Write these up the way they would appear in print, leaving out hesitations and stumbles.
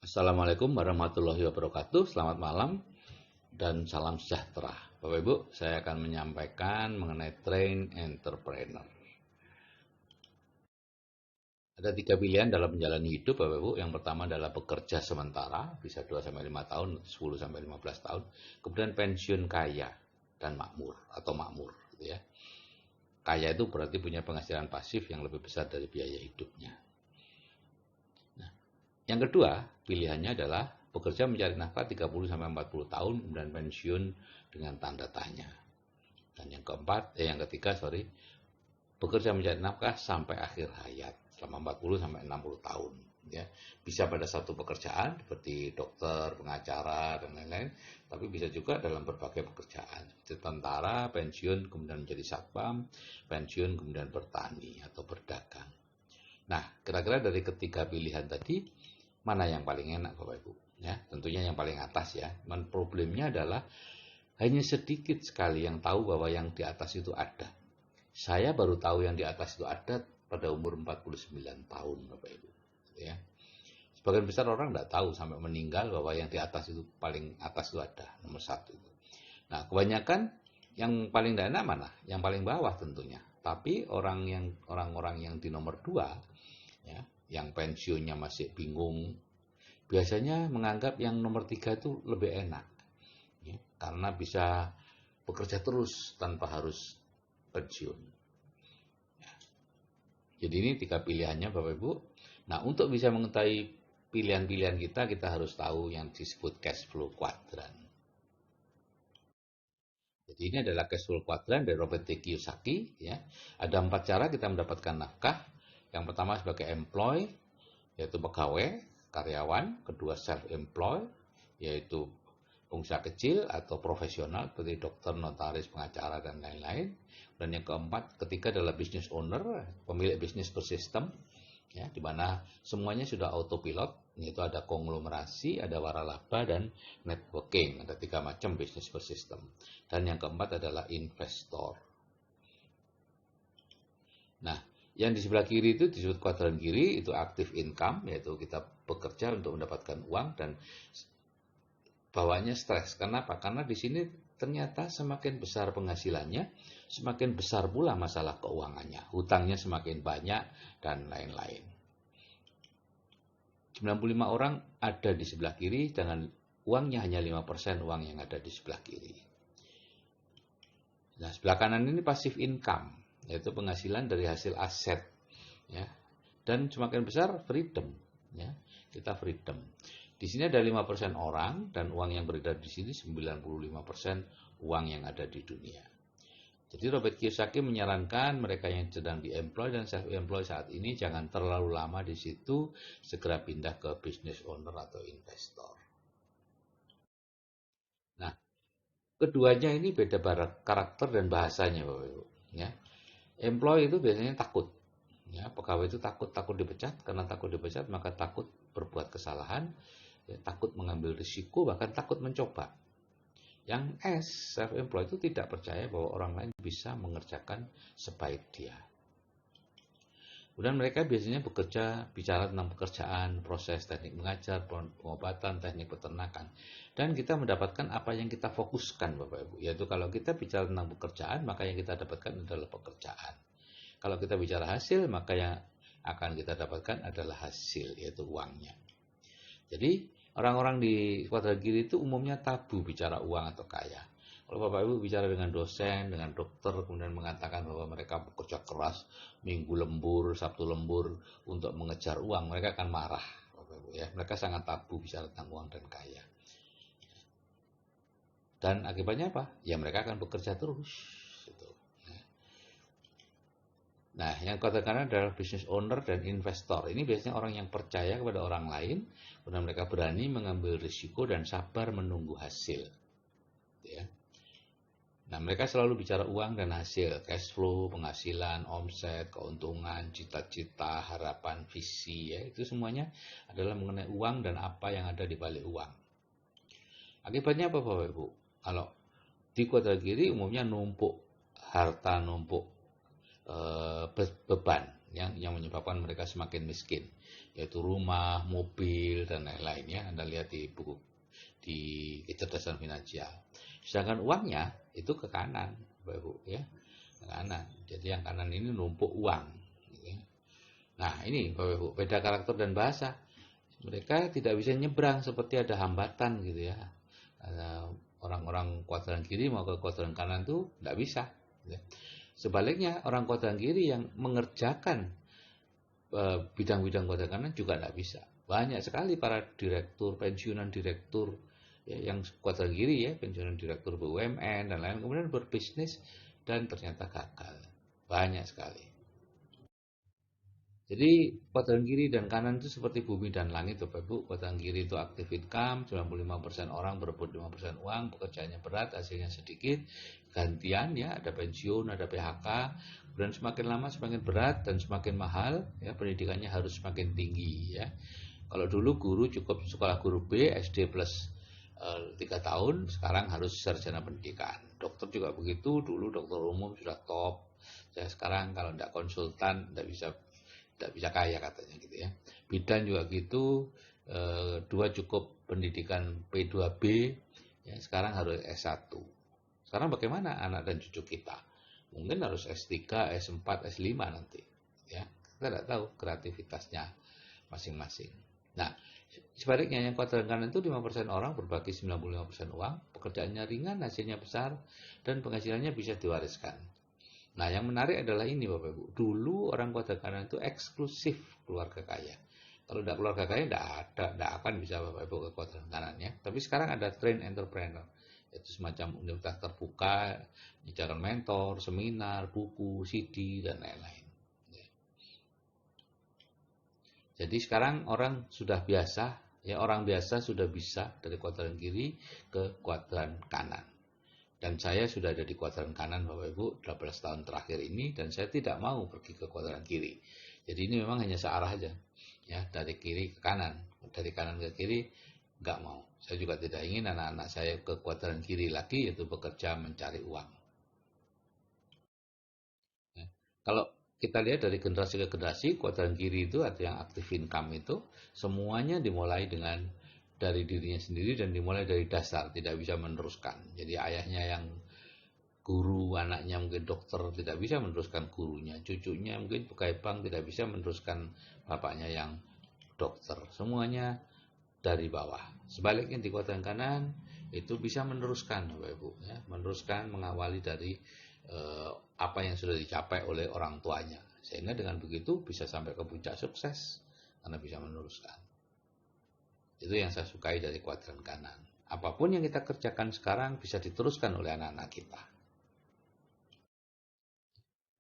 Assalamualaikum warahmatullahi wabarakatuh. Selamat malam dan salam sejahtera. Bapak Ibu, saya akan menyampaikan mengenai train entrepreneur. Ada 3 pilihan dalam menjalani hidup, Bapak Ibu. Yang pertama adalah bekerja sementara, bisa 2-5 tahun, 10-15 tahun. Kemudian pensiun kaya dan makmur atau makmur, gitu ya. Kaya itu berarti punya penghasilan pasif yang lebih besar dari biaya hidupnya. Yang kedua, pilihannya adalah bekerja mencari nafkah 30-40 tahun, kemudian pensiun dengan tanda tanya. Dan yang ketiga, bekerja mencari nafkah sampai akhir hayat, selama 40-60 tahun. Ya, bisa pada satu pekerjaan seperti dokter, pengacara, dan lain-lain, tapi bisa juga dalam berbagai pekerjaan, seperti tentara, pensiun, kemudian menjadi satpam, pensiun, kemudian bertani atau berdagang. Nah, kira-kira dari ketiga pilihan tadi, mana yang paling enak Bapak Ibu? Ya, tentunya yang paling atas ya. Problemnya adalah hanya sedikit sekali yang tahu bahwa yang di atas itu ada. Saya baru tahu yang di atas itu ada pada umur 49 tahun Bapak Ibu. Ya. Sebagian besar orang tidak tahu sampai meninggal bahwa yang di atas itu paling atas itu ada, nomor satu itu. Nah, kebanyakan yang paling tidak enak mana? Yang paling bawah tentunya. Tapi orang-orang yang di nomor dua, ya, yang pensiunnya masih bingung, biasanya menganggap yang nomor tiga itu lebih enak, ya, karena bisa bekerja terus tanpa harus pensiun. Jadi ini 3 pilihannya Bapak Ibu. Nah, untuk bisa mengetahui pilihan-pilihan kita harus tahu yang disebut cash flow quadrant. Jadi ini adalah cash flow quadrant dari Robert T. Kiyosaki. Ya. Ada 4 cara kita mendapatkan nafkah. Yang pertama sebagai employee, yaitu pegawai, karyawan. Kedua self-employed, yaitu pengusaha kecil atau profesional seperti dokter, notaris, pengacara, dan lain-lain. Dan yang keempat, ketiga adalah business owner, pemilik bisnis bersistem, ya, di mana semuanya sudah autopilot, yaitu ada konglomerasi, ada waralaba, dan networking. Ada 3 macam bisnis bersistem. Dan yang keempat adalah investor. Nah, yang di sebelah kiri itu disebut kuadran kiri, itu active income, yaitu kita bekerja untuk mendapatkan uang, dan bawahnya stres. Kenapa? Karena di sini ternyata semakin besar penghasilannya, semakin besar pula masalah keuangannya. Hutangnya semakin banyak, dan lain-lain. 95 orang ada di sebelah kiri, dengan uangnya hanya 5% uang yang ada di sebelah kiri. Nah, sebelah kanan ini passive income, yaitu penghasilan dari hasil aset. Ya. Dan semakin besar freedom. Ya. Kita freedom. Di sini ada 5% orang, dan uang yang beredar di sini 95% uang yang ada di dunia. Jadi Robert Kiyosaki menyarankan mereka yang sedang di-employ dan self-employ saat ini jangan terlalu lama di situ, segera pindah ke business owner atau investor. Nah, keduanya ini beda karakter dan bahasanya Bapak Ibu. Ya. Employ itu biasanya takut. Ya, pegawai itu takut dipecat, karena takut dipecat maka takut berbuat kesalahan, ya, takut mengambil risiko, bahkan takut mencoba. Yang S, self-employed itu tidak percaya bahwa orang lain bisa mengerjakan sebaik dia. Kemudian mereka biasanya bicara tentang pekerjaan, proses, teknik mengajar, pengobatan, teknik peternakan. Dan kita mendapatkan apa yang kita fokuskan Bapak Ibu. Yaitu kalau kita bicara tentang pekerjaan, maka yang kita dapatkan adalah pekerjaan. Kalau kita bicara hasil, maka yang akan kita dapatkan adalah hasil, yaitu uangnya. Jadi orang-orang di kuadran kiri itu umumnya tabu bicara uang atau kaya. Kalau Bapak Ibu bicara dengan dosen, dengan dokter, kemudian mengatakan bahwa mereka bekerja keras, minggu lembur, sabtu lembur untuk mengejar uang, mereka akan marah. Bapak Ibu, ya. Mereka sangat tabu bicara tentang uang dan kaya. Dan akibatnya apa? Ya mereka akan bekerja terus. Nah, yang katakan adalah business owner dan investor. Ini biasanya orang yang percaya kepada orang lain, kemudian mereka berani mengambil risiko dan sabar menunggu hasil. Ya. Nah, mereka selalu bicara uang dan hasil, cash flow, penghasilan, omset, keuntungan, cita-cita, harapan, visi, ya. Itu semuanya adalah mengenai uang dan apa yang ada di balik uang. Akibatnya apa Bapak Ibu? Kalau di kuadran kiri umumnya numpuk harta, numpuk beban, yang menyebabkan mereka semakin miskin, yaitu rumah, mobil, dan lain-lain ya. Anda lihat di buku di kecerdasan finansial. Sedangkan uangnya itu ke kanan, Bapak Ibu ya, ke kanan. Jadi yang kanan ini numpuk uang. Gitu ya. Nah ini Bapak Ibu, beda karakter dan bahasa. Mereka tidak bisa nyebrang seperti ada hambatan gitu ya. Orang-orang kuadran kiri mau ke kuadran kanan tuh tidak bisa. Gitu. Sebaliknya orang kuadran kiri yang mengerjakan bidang-bidang kuadran kanan juga tidak bisa. Banyak sekali para direktur, pensiunan direktur ya, yang kuadran kiri ya, pensiunan direktur BUMN dan lain, kemudian berbisnis dan ternyata gagal. Banyak sekali. Jadi kuadran kiri dan kanan itu seperti bumi dan langit Bapak Ibu. Kuadran kiri itu active income, 95% orang berebut 5% uang, pekerjaannya berat, hasilnya sedikit. Gantian ya, ada pensiun, ada PHK. Kemudian semakin lama semakin berat dan semakin mahal, ya pendidikannya harus semakin tinggi ya. Kalau dulu guru cukup sekolah guru B, SD plus 3 tahun, sekarang harus sarjana pendidikan. Dokter juga begitu, dulu dokter umum sudah top. Ya, sekarang kalau tidak konsultan tidak bisa kaya katanya gitu ya. Bidan juga gitu, 2 cukup pendidikan P2B, ya, sekarang harus S1. Sekarang bagaimana anak dan cucu kita? Mungkin harus S3, S4, S5 nanti. Ya, kita tidak tahu kreativitasnya masing-masing. Nah, sebaliknya yang kuadran kanan itu 5% orang berbagi 95% uang, pekerjaannya ringan, hasilnya besar, dan penghasilannya bisa diwariskan. Nah, yang menarik adalah ini Bapak Ibu. Dulu orang kuadran kanan itu eksklusif keluarga kaya. Kalau tidak keluarga kaya, tidak akan bisa Bapak Ibu ke kuadran kanan ya. Tapi sekarang ada train entrepreneur. Itu semacam universitas terbuka, menyediakan mentor, seminar, buku, CD, dan lain-lain. Jadi sekarang orang sudah biasa, ya orang biasa sudah bisa dari kuadran kiri ke kuadran kanan. Dan saya sudah ada di kuadran kanan Bapak Ibu 12 tahun terakhir ini, dan saya tidak mau pergi ke kuadran kiri. Jadi ini memang hanya searah aja, ya dari kiri ke kanan, dari kanan ke kiri nggak mau. Saya juga tidak ingin anak-anak saya ke kuadran kiri lagi, yaitu bekerja mencari uang. Ya. Kalau kita lihat dari generasi ke generasi, kuadran kiri itu atau yang active income itu semuanya dimulai dengan dari dirinya sendiri dan dimulai dari dasar, tidak bisa meneruskan. Jadi ayahnya yang guru, anaknya mungkin dokter, tidak bisa meneruskan gurunya. Cucunya mungkin pegawai bank, tidak bisa meneruskan bapaknya yang dokter. Semuanya dari bawah. Sebaliknya di kuadran kanan itu bisa meneruskan Bapak Ibu ya, meneruskan mengawali dari apa yang sudah dicapai oleh orang tuanya. Sehingga dengan begitu bisa sampai ke puncak sukses karena bisa meneruskan. Itu yang saya sukai dari kuadran kanan. Apapun yang kita kerjakan sekarang bisa diteruskan oleh anak-anak kita.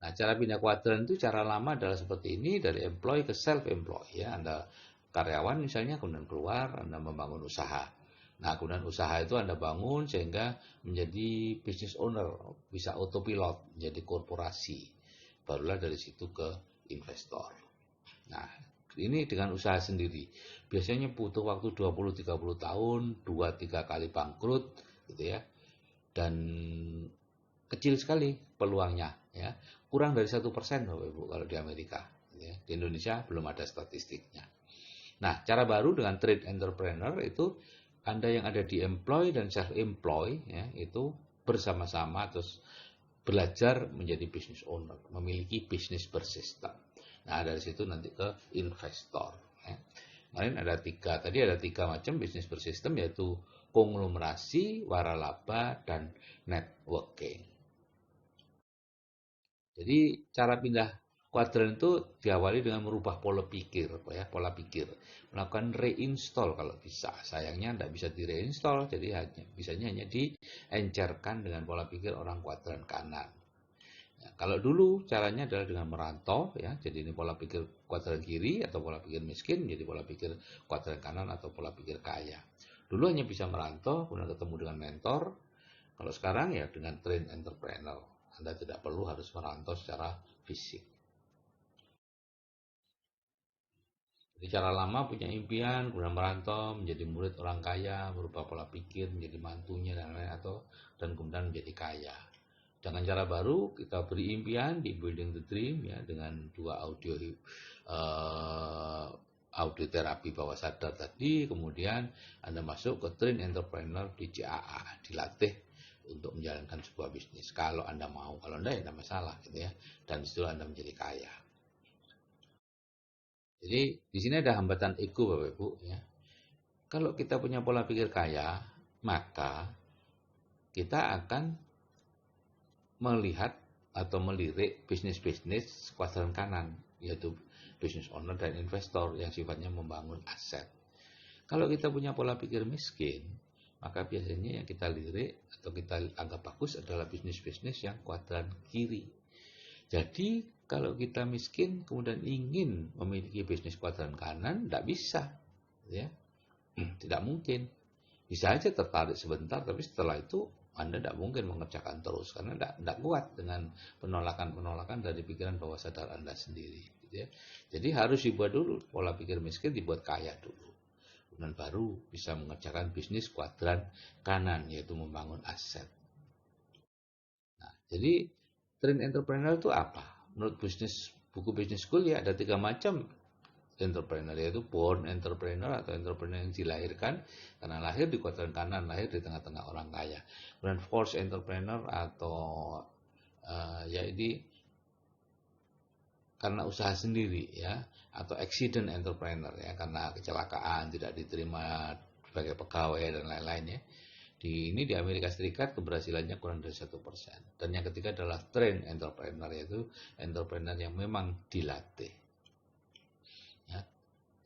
Nah, cara pindah kuadran itu cara lama adalah seperti ini, dari employee ke self-employed. Ya, Anda karyawan misalnya, kemudian keluar, Anda membangun usaha. Nah, kemudian usaha itu Anda bangun sehingga menjadi business owner, bisa autopilot, menjadi korporasi. Barulah dari situ ke investor. Nah, ini dengan usaha sendiri. Biasanya butuh waktu 20-30 tahun, 2-3 kali bangkrut gitu ya. Dan kecil sekali peluangnya ya. Kurang dari 1% Bapak Ibu kalau di Amerika ya. Di Indonesia belum ada statistiknya. Nah, cara baru dengan trade entrepreneur itu Anda yang ada di employ dan self-employ ya, itu bersama-sama terus belajar menjadi business owner, memiliki bisnis bersistem. Nah, dari situ nanti ke investor. Ya. Kemarin tadi ada tiga macam bisnis bersistem, yaitu konglomerasi, waralaba, dan networking. Jadi cara pindah kuadran itu diawali dengan merubah pola pikir, ya, pola pikir, melakukan reinstall kalau bisa. Sayangnya tidak bisa di reinstall, jadi bisanya hanya diencerkan dengan pola pikir orang kuadran kanan. Ya, kalau dulu caranya adalah dengan merantau, ya, jadi ini pola pikir kuadran kiri atau pola pikir miskin, menjadi pola pikir kuadran kanan atau pola pikir kaya. Dulu hanya bisa merantau, kemudian ketemu dengan mentor. Kalau sekarang ya dengan train entrepreneur, Anda tidak perlu harus merantau secara fisik. Jadi cara lama punya impian, kemudian merantau, menjadi murid orang kaya, berubah pola pikir, menjadi mantunya dan lain-lain, dan kemudian menjadi kaya. Dengan cara baru kita beri impian di Building the Dream ya, dengan 2 audio terapi bawah sadar tadi. Kemudian Anda masuk ke Train Entrepreneur di CAA, dilatih untuk menjalankan sebuah bisnis. Kalau Anda mau, kalau enggak ya enggak masalah gitu ya. Dan disitu Anda menjadi kaya. Jadi di sini ada hambatan ego Bapak Ibu ya. Kalau kita punya pola pikir kaya, maka kita akan melihat atau melirik bisnis-bisnis kuadran kanan, yaitu business owner dan investor yang sifatnya membangun aset. Kalau kita punya pola pikir miskin, maka biasanya yang kita lirik atau kita anggap bagus adalah bisnis-bisnis yang kuadran kiri. Jadi kalau kita miskin kemudian ingin memiliki bisnis kuadran kanan, tidak bisa, ya, tidak mungkin. Bisa aja tertarik sebentar, tapi setelah itu Anda tidak mungkin mengerjakan terus karena tidak kuat dengan penolakan-penolakan dari pikiran bawah sadar Anda sendiri. Gitu ya. Jadi harus dibuat dulu pola pikir miskin, dibuat kaya dulu. Kemudian baru bisa mengerjakan bisnis kuadran kanan, yaitu membangun aset. Nah, jadi Train Entrepreneur itu apa? Menurut buku Business School ya ada 3 macam entrepreneur, yaitu born entrepreneur atau entrepreneur yang dilahirkan karena lahir di kuadran kanan, lahir di tengah-tengah orang kaya. Kemudian forced entrepreneur atau ya ini karena usaha sendiri ya, atau accident entrepreneur ya, karena kecelakaan tidak diterima sebagai pegawai dan lain-lain ya. Ini di Amerika Serikat keberhasilannya kurang dari 1%. Dan yang ketiga adalah train entrepreneur, yaitu entrepreneur yang memang dilatih. Ya,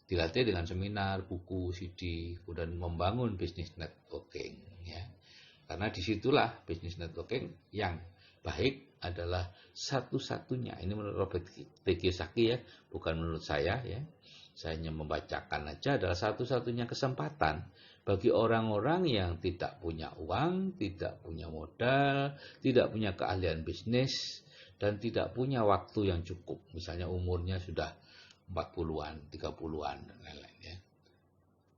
dilatih dengan seminar, buku, CD, kemudian membangun bisnis networking. Ya. Karena disitulah bisnis networking yang baik adalah satu-satunya. Ini menurut Robert Kiyosaki ya, bukan menurut saya ya. Saya hanya membacakan aja, adalah satu-satunya kesempatan bagi orang-orang yang tidak punya uang, tidak punya modal, tidak punya keahlian bisnis, dan tidak punya waktu yang cukup. Misalnya umurnya sudah 40-an, 30-an, dan lain-lain ya.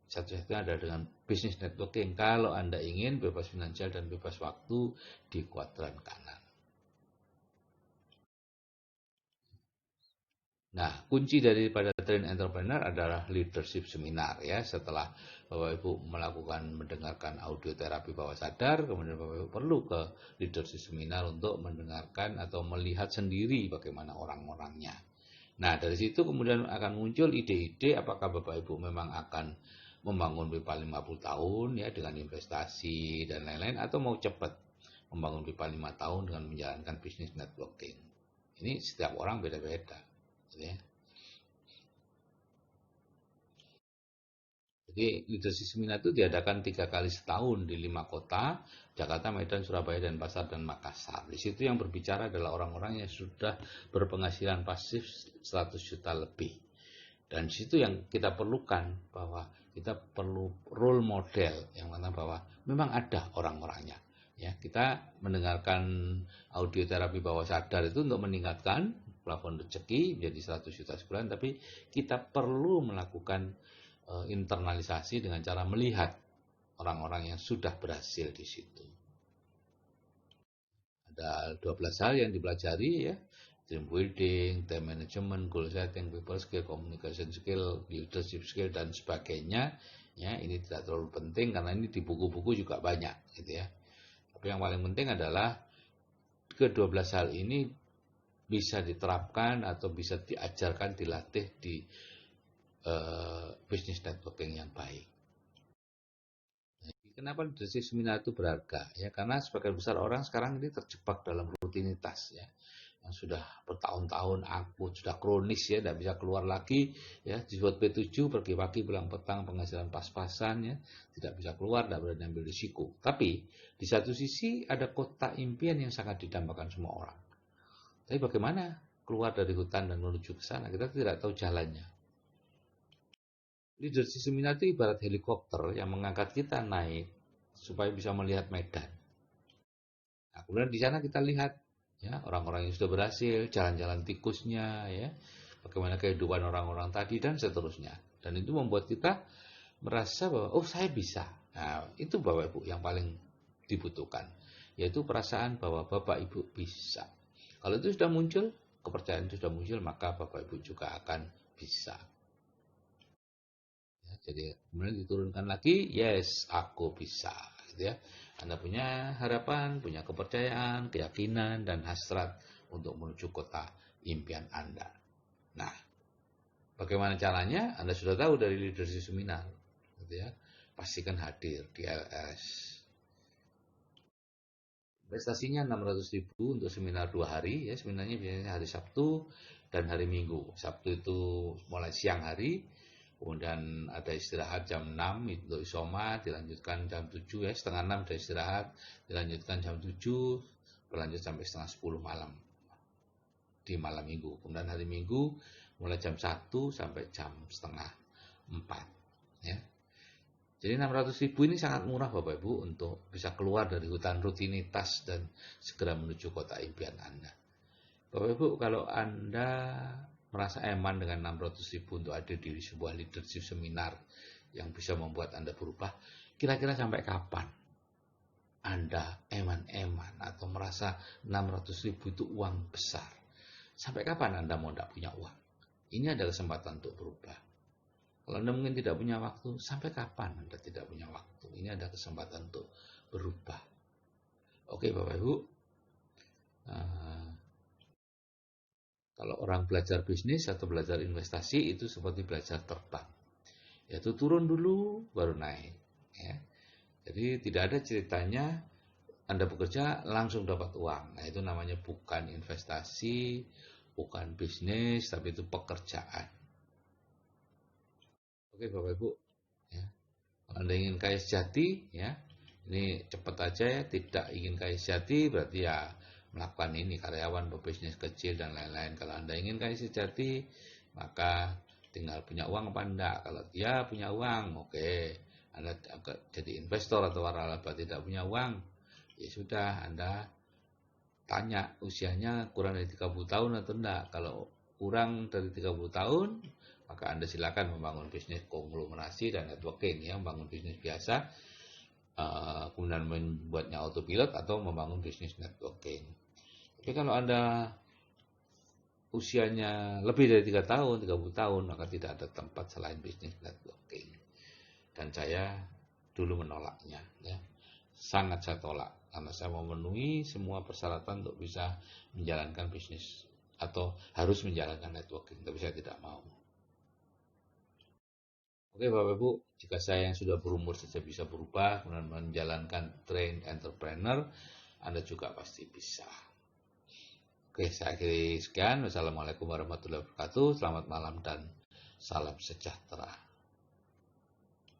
Satu-satunya ada dengan bisnis networking kalau Anda ingin bebas finansial dan bebas waktu di kuadran kanan. Nah, kunci daripada train entrepreneur adalah leadership seminar ya. Setelah Bapak Ibu mendengarkan audio terapi bawah sadar, kemudian Bapak Ibu perlu ke leadership seminar untuk mendengarkan atau melihat sendiri bagaimana orang-orangnya. Nah, dari situ kemudian akan muncul ide-ide apakah Bapak Ibu memang akan membangun pipa 50 tahun ya dengan investasi dan lain-lain, atau mau cepat membangun pipa 5 tahun dengan menjalankan bisnis networking. Ini setiap orang beda-beda. Ya. Jadi leadership seminar itu diadakan 3 kali setahun di 5 kota, Jakarta, Medan, Surabaya, dan Pasar, dan Makassar. Di situ yang berbicara adalah orang-orang yang sudah berpenghasilan pasif 100 juta lebih. Dan di situ yang kita perlukan bahwa kita perlu role model yang mana bahwa memang ada orang-orangnya. Ya, kita mendengarkan audio terapi bawah sadar itu untuk meningkatkan plafon rezeki menjadi 100 juta sebulan, tapi kita perlu melakukan internalisasi dengan cara melihat orang-orang yang sudah berhasil di situ. Ada 12 hal yang dipelajari ya, team building, time management, goal setting, people skill, communication skill, leadership skill, dan sebagainya. Ya, ini tidak terlalu penting karena ini di buku-buku juga banyak gitu ya. Tapi yang paling penting adalah ke-12 hal ini bisa diterapkan atau bisa diajarkan, dilatih di bisnis networking yang baik. Nah, kenapa leadership seminar itu berharga? Ya, karena sebagian besar orang sekarang ini terjebak dalam rutinitas ya, yang sudah bertahun-tahun akut, sudah kronis ya, tidak bisa keluar lagi ya, dibuat P7 pergi pagi pulang petang, penghasilan pas-pasan ya, tidak bisa keluar, tidak berani ambil risiko. Tapi di satu sisi ada kota impian yang sangat didambakan semua orang. Tapi bagaimana keluar dari hutan dan menuju ke sana? Kita tidak tahu jalannya. Leadership seminar itu ibarat helikopter yang mengangkat kita naik supaya bisa melihat medan. Nah, kemudian di sana kita lihat ya orang-orang yang sudah berhasil, jalan-jalan tikusnya ya, bagaimana kehidupan orang-orang tadi dan seterusnya. Dan itu membuat kita merasa bahwa oh saya bisa. Nah, itu Bapak Ibu yang paling dibutuhkan. yaitu perasaan bahwa Bapak Ibu bisa. Kalau itu sudah muncul, kepercayaan itu sudah muncul, maka Bapak Ibu juga akan bisa. Ya, jadi kemudian diturunkan lagi, yes, aku bisa. Gitu ya. Anda punya harapan, punya kepercayaan, keyakinan, dan hasrat untuk menuju kota impian Anda. Nah, bagaimana caranya? Anda sudah tahu dari leadership seminar. Gitu ya. Pastikan hadir di LS. Investasinya 600.000 untuk seminar 2 hari. Ya, seminarnya biasanya hari Sabtu dan hari Minggu. Sabtu itu mulai siang hari. Kemudian ada istirahat jam 6 untuk isoma, dilanjutkan jam 7 ya, setengah 6 ada istirahat, dilanjutkan jam 7, berlanjut sampai setengah 10 malam di malam minggu. Kemudian hari Minggu mulai jam 1 sampai jam setengah 4 ya. Jadi 600.000 ini sangat murah Bapak Ibu untuk bisa keluar dari hutan rutinitas dan segera menuju kota impian Anda. Bapak Ibu, kalau Anda merasa eman dengan 600.000 untuk ada di sebuah leadership seminar yang bisa membuat Anda berubah, kira-kira sampai kapan Anda eman-eman atau merasa 600.000 itu uang besar? Sampai kapan Anda mau tidak punya uang? Ini adalah kesempatan untuk berubah. Kalau Anda mungkin tidak punya waktu, sampai kapan Anda tidak punya waktu? Ini ada kesempatan untuk berubah. Oke Bapak Ibu, kalau orang belajar bisnis atau belajar investasi itu seperti belajar terbang. Yaitu turun dulu baru naik. Ya. Jadi tidak ada ceritanya Anda bekerja langsung dapat uang. Nah itu namanya bukan investasi, bukan bisnis, tapi itu pekerjaan. Oke Bapak Ibu, ya. Kalau Anda ingin kaya sejati, ya, ini cepat aja ya. Tidak ingin kaya sejati berarti ya melakukan ini karyawan, pebisnis kecil dan lain-lain. Kalau Anda ingin kaya sejati, maka tinggal punya uang apa enggak. Kalau dia punya uang, oke. Anda jadi investor atau waralaba tidak punya uang, ya sudah Anda tanya usianya kurang dari 30 tahun atau enggak. Kalau kurang dari 30 tahun, maka Anda silakan membangun bisnis konglomerasi dan networking ya, membangun bisnis biasa, kemudian membuatnya autopilot atau membangun bisnis networking. Tapi kalau Anda usianya lebih dari 3 tahun, 30 tahun, maka tidak ada tempat selain bisnis networking. Dan saya dulu menolaknya ya. Sangat saya tolak karena saya memenuhi semua persyaratan untuk bisa menjalankan bisnis atau harus menjalankan networking, tapi saya tidak mau. Oke Bapak Ibu, jika saya yang sudah berumur saja bisa berubah kemudian menjalankan train entrepreneur, Anda juga pasti bisa. Oke, saya akhiri sekian. Wassalamualaikum warahmatullahi wabarakatuh. Selamat malam dan salam sejahtera.